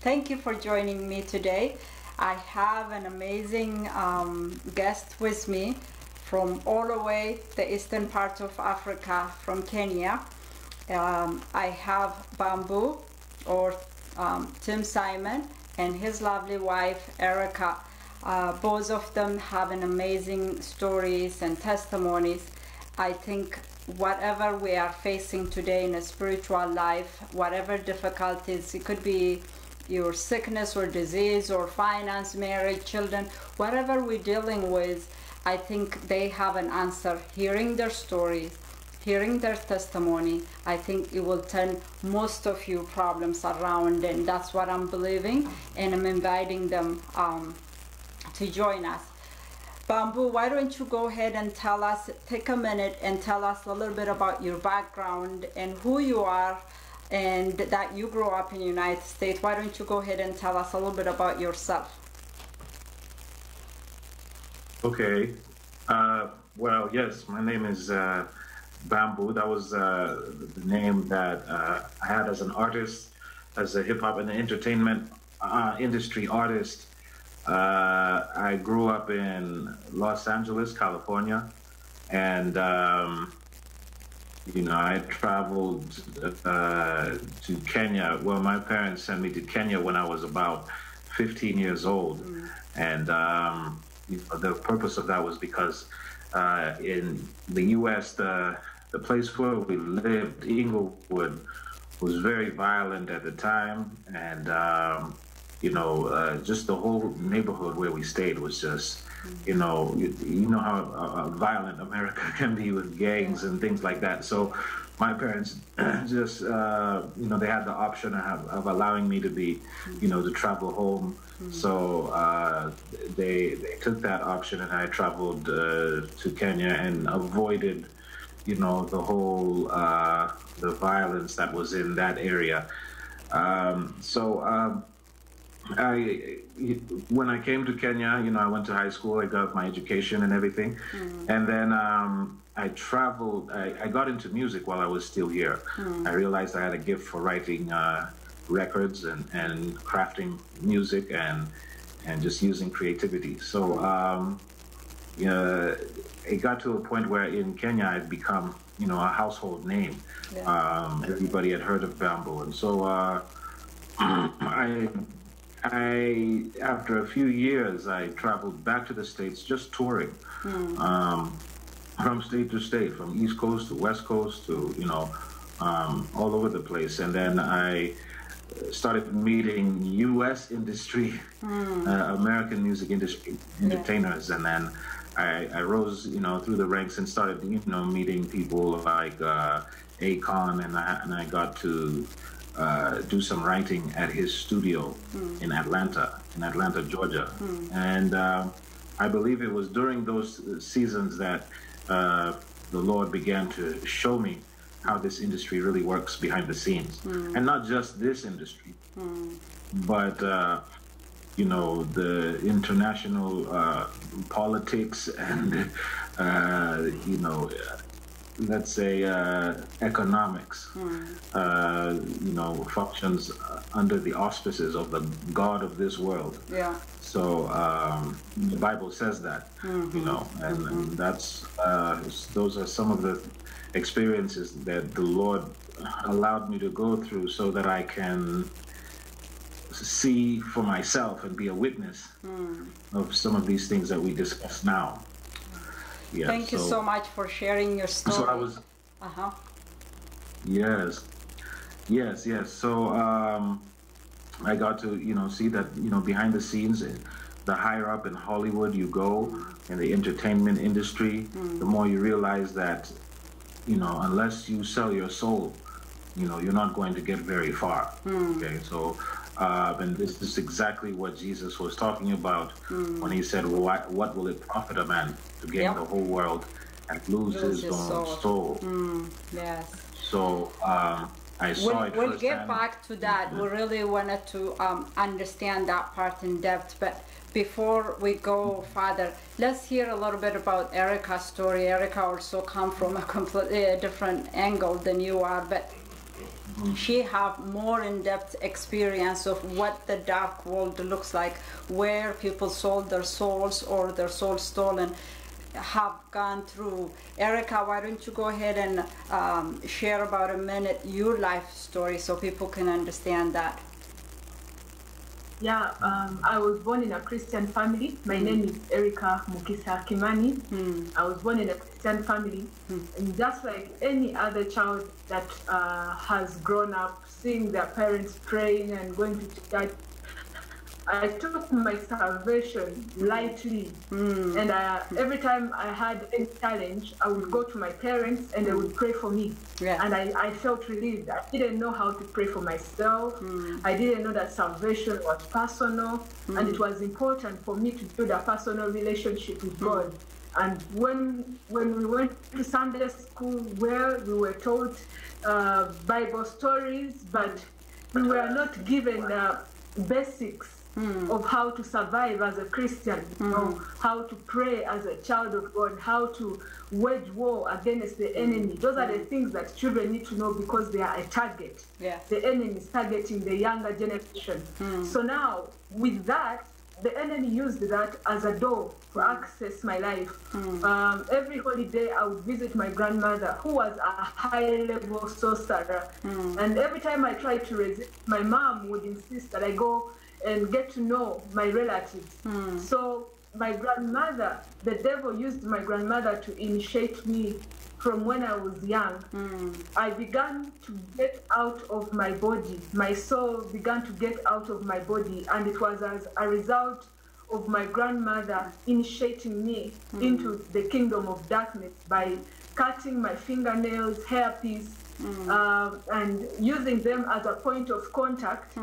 Thank you for joining me today. I have an amazing guest with me from all the way the eastern part of Africa, from Kenya. I have Bamboo, or Tim Simon, and his lovely wife Erika. Both of them have an amazing stories and testimonies. I think whatever we are facing today in a spiritual life, whatever difficulties, it could be your sickness or disease or finance, marriage, children, whatever we're dealing with, I think they have an answer. Hearing their stories, hearing their testimony, I think it will turn most of your problems around, and that's what I'm believing, and I'm inviting them to join us. Bamboo, why don't you go ahead and tell us, take a minute and tell us a little bit about your background and who you are, and that you grew up in the United States. Why don't you go ahead and tell us a little bit about yourself? Okay. Well, yes, my name is Bamboo. That was the name that I had as an artist, as a hip-hop and entertainment industry artist. I grew up in Los Angeles, California, and you know, I traveled to Kenya. Well, my parents sent me to Kenya when I was about 15 years old, and you know, the purpose of that was because in the U.S., the place where we lived, Inglewood, was very violent at the time, and you know, just the whole neighborhood where we stayed was just, you know, you know how violent America can be with gangs and things like that. So my parents just, you know, they had the option of allowing me to be, you know, to travel home. So they took that option, and I traveled to Kenya and avoided, you know, the whole the violence that was in that area. When I came to Kenya, you know, I went to high school, I got my education and everything. And then I traveled, I got into music while I was still here. I realized I had a gift for writing records and crafting music and just using creativity. So it got to a point where in Kenya I'd become, you know, a household name. Everybody had heard of Bamboo. And so I, after a few years, I traveled back to the States just touring, from state to state, from East Coast to West Coast to, you know, all over the place. And then I started meeting U.S. industry, American music industry entertainers. And then I rose, you know, through the ranks and started, you know, meeting people like Akon, and I got to do some writing at his studio in Atlanta, Georgia. And I believe it was during those seasons that the Lord began to show me how this industry really works behind the scenes. And not just this industry, but, you know, the international politics and, you know, let's say economics, you know, functions under the auspices of the God of this world. So the Bible says that, you know, and that's those are some of the experiences that the Lord allowed me to go through, so that I can see for myself and be a witness of some of these things that we discuss now. Yeah, Thank you so much for sharing your story. So I was, yes. So I got to, you know, see that, you know, behind the scenes, the higher up in Hollywood you go, in the entertainment industry, the more you realize that, you know, unless you sell your soul, you know, you're not going to get very far. Okay, so and this is exactly what Jesus was talking about when he said, what will it profit a man to gain the whole world and lose his own soul? Yes. So I saw it We'll firsthand. get back to that. We really wanted to understand that part in depth, but before we go further, let's hear a little bit about Erika's story. Erika also come from a completely different angle than you are, but she have more in-depth experience of what the dark world looks like, where people sold their souls or their souls stolen have gone through. Erika, why don't you go ahead and share about a minute your life story so people can understand that? Yeah, I was born in a Christian family. My name is Erika Mukisa Kimani. I was born in a Christian family. And just like any other child that has grown up seeing their parents praying and going to church, I took my salvation lightly. And every time I had any challenge, I would go to my parents and they would pray for me. Yeah. And I felt relieved. I didn't know how to pray for myself. I didn't know that salvation was personal. And it was important for me to build a personal relationship with God. And when we went to Sunday school, where we were taught Bible stories, but we were not given the basics of how to survive as a Christian, you know, how to pray as a child of God, how to wage war against the enemy. Those are the things that children need to know because they are a target. Yeah. The enemy is targeting the younger generation. So now, with that, the enemy used that as a door to access my life. Every holiday, I would visit my grandmother, who was a high-level sorcerer. And every time I tried to resist, my mom would insist that I go and get to know my relatives. So my grandmother, the devil used my grandmother to initiate me from when I was young. I began to get out of my body. My soul began to get out of my body, and it was as a result of my grandmother initiating me into the kingdom of darkness by cutting my fingernails, hairpiece, and using them as a point of contact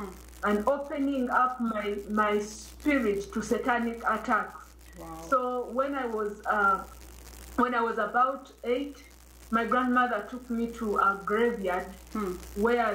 and opening up my spirit to satanic attacks. Wow. So when I was about 8, my grandmother took me to a graveyard where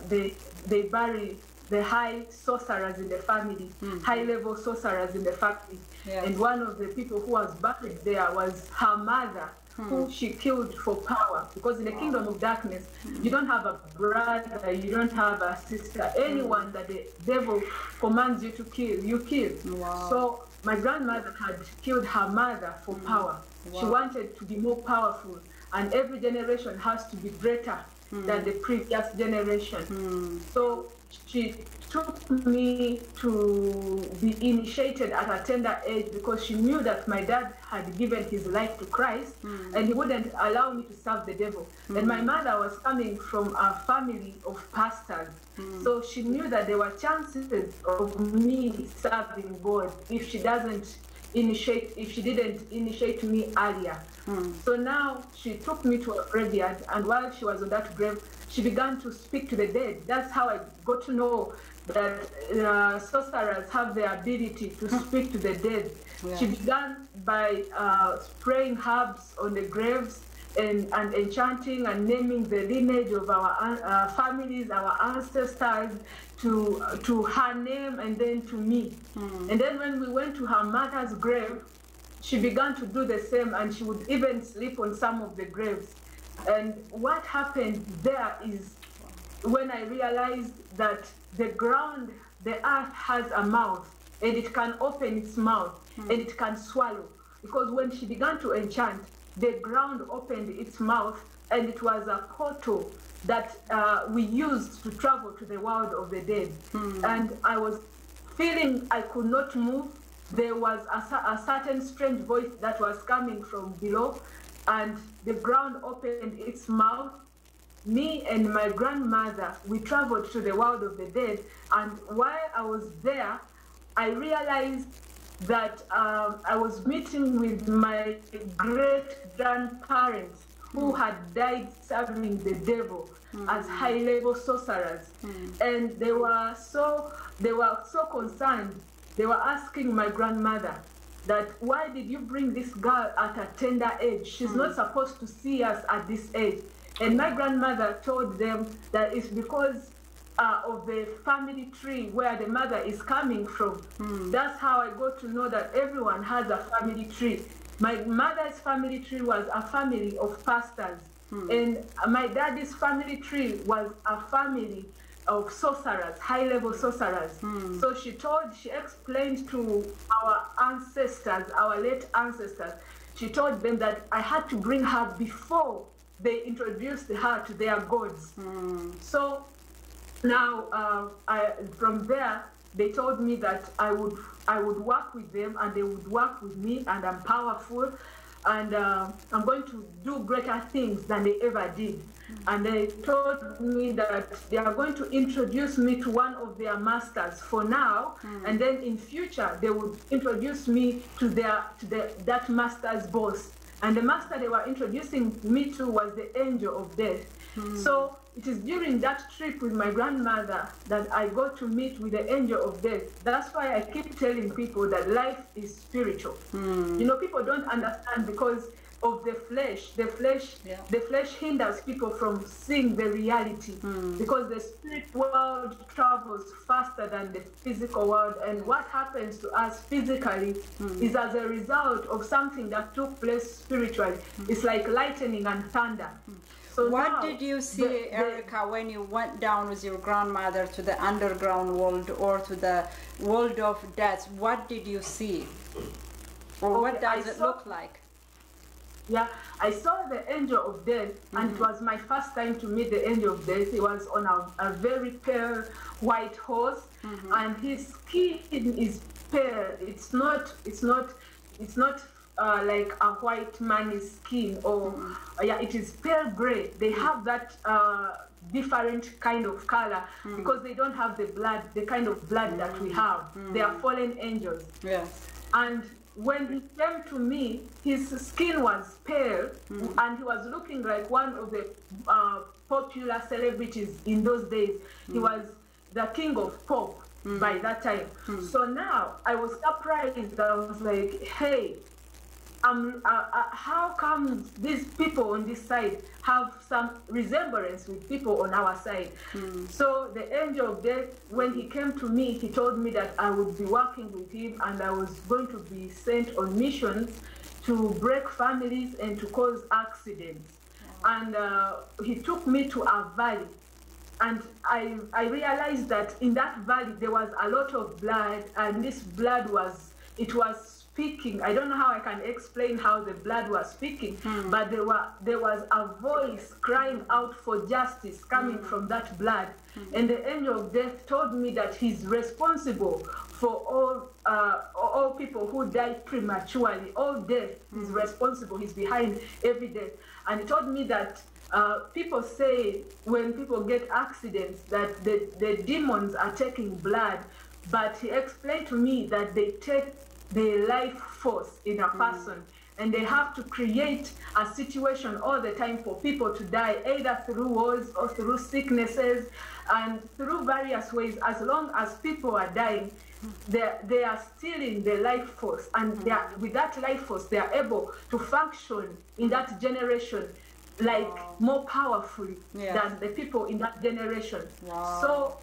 they bury the high sorcerers in the family, high-level sorcerers in the family. Yes. And one of the people who was buried there was her mother, who she killed for power. Because in the kingdom of darkness, you don't have a brother, you don't have a sister. Anyone that the devil commands you to kill, you kill. Wow. So my grandmother had killed her mother for power. Wow. She wanted to be more powerful, and every generation has to be greater than the previous generation. So she took me to be initiated at a tender age because she knew that my dad had given his life to Christ and he wouldn't allow me to serve the devil. And my mother was coming from a family of pastors. So she knew that there were chances of me serving God if she didn't initiate me earlier. So now she took me to a graveyard, and while she was on that grave, she began to speak to the dead. That's how I got to know that sorcerers have the ability to speak to the dead. Yeah. She began by spraying herbs on the graves and enchanting and naming the lineage of our families, our ancestors, to her name and then to me. And then when we went to her mother's grave, she began to do the same, and she would even sleep on some of the graves. And what happened there is when I realized that the ground, the earth has a mouth, and it can open its mouth and it can swallow. Because when she began to enchant, the ground opened its mouth, and it was a portal that we used to travel to the world of the dead. And I was feeling I could not move. There was a certain strange voice that was coming from below, and the ground opened its mouth. Me and my grandmother, we traveled to the world of the dead, and while I was there, I realized that I was meeting with my great-grandparents who had died serving the devil as high-level sorcerers. And they were so concerned. They were asking my grandmother that, why did you bring this girl at a tender age? She's not supposed to see us at this age. And my grandmother told them that it's because of the family tree where the mother is coming from. That's how I got to know that everyone has a family tree. My mother's family tree was a family of pastors. And my daddy's family tree was a family of sorcerers, high-level sorcerers. So she explained to our ancestors, our late ancestors, she told them that I had to bring her before they introduced her to their gods. So now, from there, they told me that I would work with them and they would work with me, and I'm powerful, and I'm going to do greater things than they ever did. And they told me that they are going to introduce me to one of their masters for now, and then in future they would introduce me to that master's boss. And the master they were introducing me to was the angel of death. So it is during that trip with my grandmother that I got to meet with the angel of death. That's why I keep telling people that life is spiritual. You know, people don't understand because of the flesh. The flesh hinders people from seeing the reality, because the spirit world travels faster than the physical world, and what happens to us physically is as a result of something that took place spiritually. It's like lightning and thunder. So what did you see, Erika, when you went down with your grandmother to the underground world or to the world of death? What did you see? Or what does it look like? Yeah, I saw the angel of death, and it was my first time to meet the angel of death. He was on a very pale white horse, and his skin is pale. It's not like a white man's skin, or it is pale gray. They have that different kind of color because they don't have the kind of blood that we have. They are fallen angels. Yes. And when he came to me, his skin was pale, and he was looking like one of the popular celebrities in those days. He was the king of pop by that time. So now I was surprised. I was like, hey, how come these people on this side have some resemblance with people on our side? So the angel of death, when he came to me, he told me that I would be working with him, and I was going to be sent on missions to break families and to cause accidents. And he took me to a valley, and I realized that in that valley there was a lot of blood, and this blood was speaking. I don't know how I can explain how the blood was speaking, but there was a voice crying out for justice coming from that blood. And the angel of death told me that he's responsible for all people who die prematurely. All death is responsible. He's behind every death. And he told me that people say when people get accidents that the demons are taking blood, but he explained to me that they take the life force in a person, and they have to create a situation all the time for people to die, either through wars or through sicknesses and through various ways. As long as people are dying, they are stealing the life force, and with that life force they are able to function in that generation like more powerfully than the people in that generation. So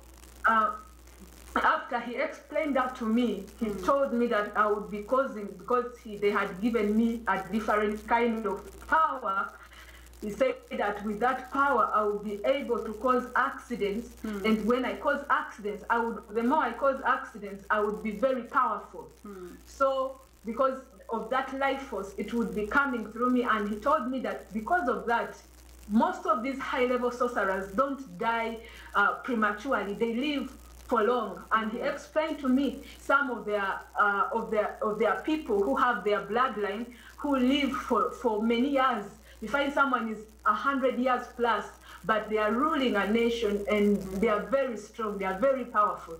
after he explained that to me, he told me that I would be causing, because they had given me a different kind of power. He said that with that power, I would be able to cause accidents. And when I cause accidents, the more I cause accidents, I would be very powerful. So because of that life force, it would be coming through me. And he told me that because of that, most of these high-level sorcerers don't die prematurely. They live for long. And he explained to me some of their people who have their bloodline who live for many years. You find someone is 100 years plus, but they are ruling a nation, and they are very strong, they are very powerful.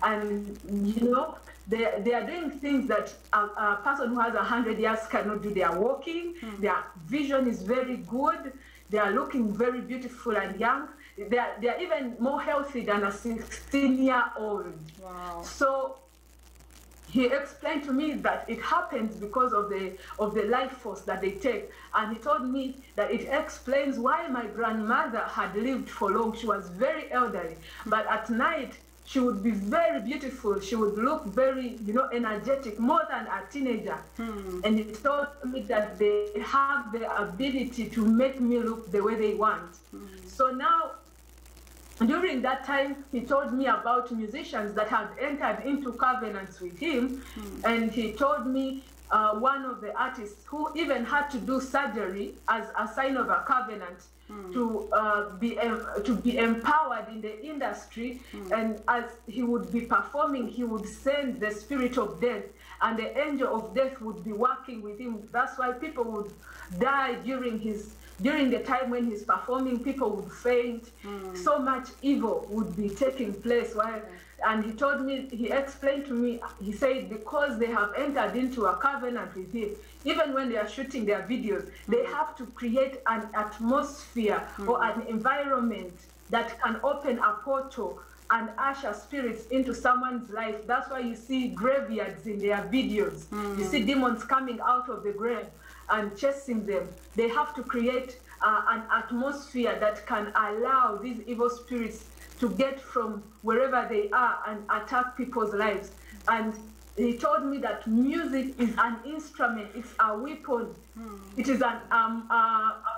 And you know, they are doing things that a person who has 100 years cannot do. They are walking, their vision is very good, they are looking very beautiful and young. They are even more healthy than a 16-year-old. Wow. So he explained to me that it happens because of the life force that they take. And he told me that it explains why my grandmother had lived for long. She was very elderly, but at night she would be very beautiful. She would look very, energetic, more than a teenager. And he told me that they have the ability to make me look the way they want. So now, during that time, he told me about musicians that had entered into covenants with him. And he told me one of the artists who even had to do surgery as a sign of a covenant to be empowered in the industry. And as he would be performing, he would send the spirit of death, and the angel of death would be working with him. That's why people would die during the time when he's performing. People would faint. So much evil would be taking place and he told me, he explained to me, he said, because they have entered into a covenant with him, even when they are shooting their videos, they have to create an atmosphere or an environment that can open a portal and usher spirits into someone's life. That's why you see graveyards in their videos. You see demons coming out of the grave and chasing them. They have to create an atmosphere that can allow these evil spirits to get from wherever they are and attack people's lives. And he told me that music is an instrument, it's a weapon. It is a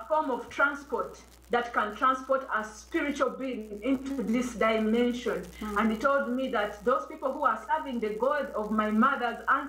form of transport that can transport a spiritual being into this dimension. And he told me that those people who are serving the God of my mother's ancestors,